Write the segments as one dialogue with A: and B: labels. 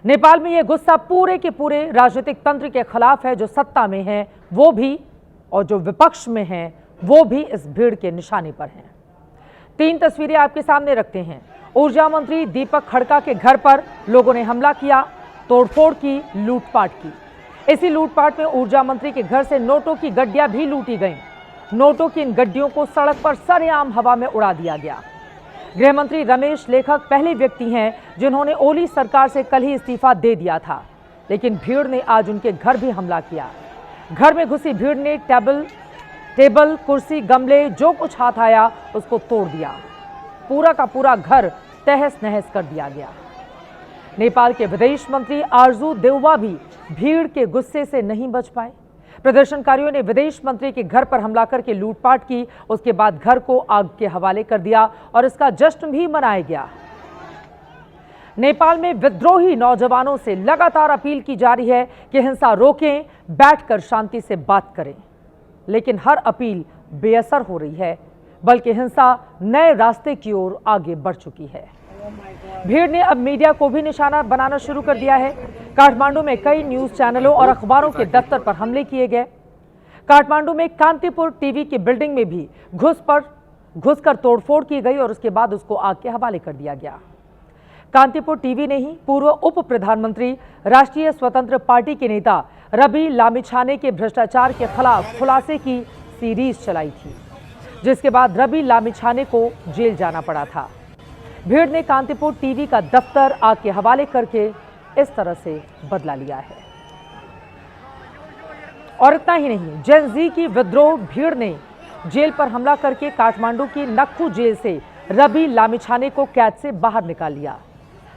A: नेपाल में यह गुस्सा पूरे के पूरे राजनीतिक तंत्र के खिलाफ है। जो सत्ता में है वो भी और जो विपक्ष में है वो भी इस भीड़ के निशाने पर हैं। 3 तस्वीरें आपके सामने रखते हैं। ऊर्जा मंत्री दीपक खड़का के घर पर लोगों ने हमला किया, तोड़फोड़ की, लूटपाट की। इसी लूटपाट में ऊर्जा मंत्री के घर से नोटों की गड्डियां भी लूटी गईं। नोटों की इन गड्डियों को सड़क पर सरेआम हवा में उड़ा दिया गया। गृह मंत्री रमेश लेखक पहले व्यक्ति हैं जिन्होंने ओली सरकार से कल ही इस्तीफा दे दिया था, लेकिन भीड़ ने आज उनके घर भी हमला किया। घर में घुसी भीड़ ने टेबल, कुर्सी, गमले, जो कुछ हाथ आया उसको तोड़ दिया। पूरा का पूरा घर तहस नहस कर दिया गया। नेपाल के विदेश मंत्री आरजू देउवा भी भीड़ के गुस्से से नहीं बच पाए। प्रदर्शनकारियों ने विदेश मंत्री के घर पर हमला करके लूटपाट की। उसके बाद घर को आग के हवाले कर दिया और इसका जश्न भी मनाया गया। नेपाल में विद्रोही नौजवानों से लगातार अपील की जा रही है कि हिंसा रोकें, बैठकर शांति से बात करें, लेकिन हर अपील बेअसर हो रही है, बल्कि हिंसा नए रास्ते की ओर आगे बढ़ चुकी है। भीड़ ने अब मीडिया को भी निशाना बनाना शुरू कर दिया है। काठमांडू में कई न्यूज चैनलों और अखबारों के दफ्तर पर हमले किए गए। काठमांडू में कांतिपुर टीवी की बिल्डिंग में भी घुसकर तोड़फोड़ की गई और उसके बाद उसको आग के हवाले कर दिया गया। कांतिपुर टीवी ने ही पूर्व उप प्रधानमंत्री राष्ट्रीय स्वतंत्र पार्टी के नेता रवि लामिछाने के भ्रष्टाचार के खिलाफ खुलासे की सीरीज चलाई थी, जिसके बाद रवि लामिछाने को जेल जाना पड़ा था। भीड़ ने कांतिपुर टीवी का दफ्तर आग के हवाले करके इस तरह से बदला लिया है। और इतना ही नहीं, जेन जी की विद्रोह भीड़ ने जेल पर हमला करके काठमांडू की नक्खू जेल से रवि लामिछाने को कैद से बाहर निकाल लिया।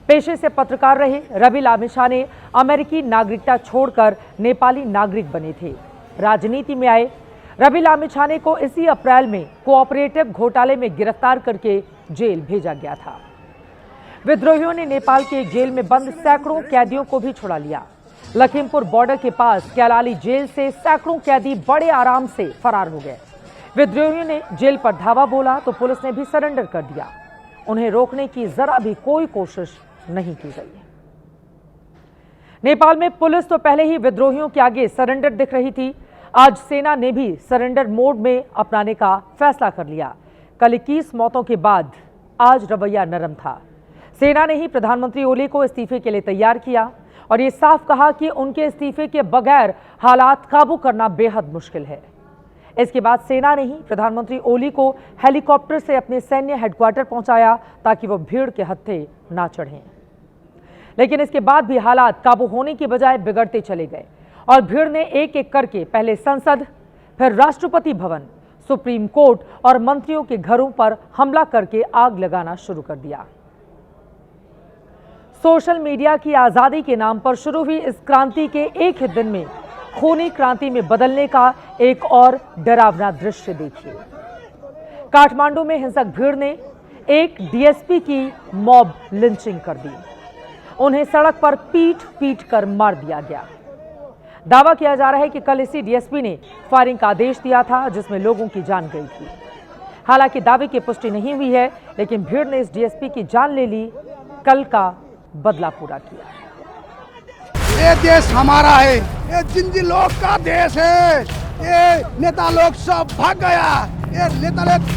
A: पेशे से पत्रकार रहे रवि लामिछाने अमेरिकी नागरिकता छोड़कर नेपाली नागरिक बने थे। राजनीति में आए रवि लामिछाने को इसी अप्रैल में कोऑपरेटिव घोटाले में गिरफ्तार करके जेल भेजा गया था। विद्रोहियों ने नेपाल के जेल में बंद सैकड़ों कैदियों को भी छुड़ा लिया। लखीमपुर बॉर्डर के पास कैलाली जेल से सैकड़ों कैदी बड़े आराम से फरार हो गए। विद्रोहियों ने जेल पर धावा बोला तो पुलिस ने भी सरेंडर कर दिया। उन्हें रोकने की जरा भी कोई कोशिश नहीं की गई। नेपाल में पुलिस तो पहले ही विद्रोहियों के आगे सरेंडर दिख रही थी। आज सेना ने भी सरेंडर मोड में अपनाने का फैसला कर लिया। कल 21 मौतों के बाद आज रवैया नरम था। सेना ने ही प्रधानमंत्री ओली को इस्तीफे के लिए तैयार किया और ये साफ कहा कि उनके इस्तीफे के बगैर हालात काबू करना बेहद मुश्किल है। इसके बाद सेना ने ही प्रधानमंत्री ओली को हेलीकॉप्टर से अपने सैन्य हेडक्वार्टर पहुंचाया ताकि वो भीड़ के हत्थे ना चढ़ें। लेकिन इसके बाद भी हालात काबू होने की बजाय बिगड़ते चले गए और भीड़ ने एक एक करके पहले संसद, फिर राष्ट्रपति भवन, सुप्रीम कोर्ट और मंत्रियों के घरों पर हमला करके आग लगाना शुरू कर दिया। सोशल मीडिया की आजादी के नाम पर शुरू हुई इस क्रांति के एक ही दिन में खूनी क्रांति में बदलने का एक और डरावना दृश्य देखिए। काठमांडू में हिंसक भीड़ ने एक डीएसपी की मॉब लिंचिंग कर दी। उन्हें सड़क पर पीट कर मार दिया गया। दावा किया जा रहा है कि कल इसी डीएसपी ने फायरिंग का आदेश दिया था जिसमें लोगों की जान गई थी। हालांकि दावे की पुष्टि नहीं हुई है, लेकिन भीड़ ने इस डीएसपी की जान ले ली, कल का बदला पूरा किया।
B: ये देश हमारा है, ये जिंजी लोग का देश है। ये नेता लोग सब भाग गया। ये नेता लोग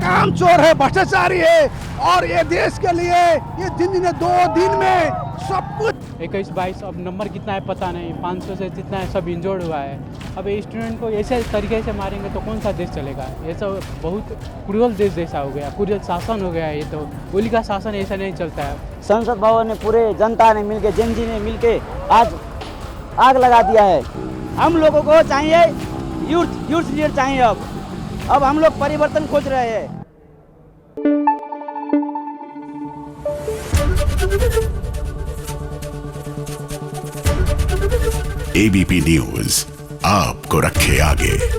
B: काम चोर है, भ्रष्टाचारी है और ये देश के लिए ये जिंजी ने 2 दिन में सब कुछ
C: 21-22 अब नंबर कितना है पता नहीं, 500 से जितना है सब इंजर्ड हुआ है। अब ये स्टूडेंट को ऐसे तरीके से मारेंगे तो कौन सा देश चलेगा। ये सब बहुत क्रूरल देश जैसा हो गया, क्रूरल शासन हो गया। ये तो ओली का शासन ऐसा नहीं चलता है।
D: संसद भवन में पूरे जनता ने मिलके, जेनजी ने मिलके आज आग लगा दिया है। हम लोगों को चाहिए यूथ लीडर चाहिए। अब हम लोग परिवर्तन खोज रहे हैं।
E: एबीपी न्यूज आपको रखे आगे।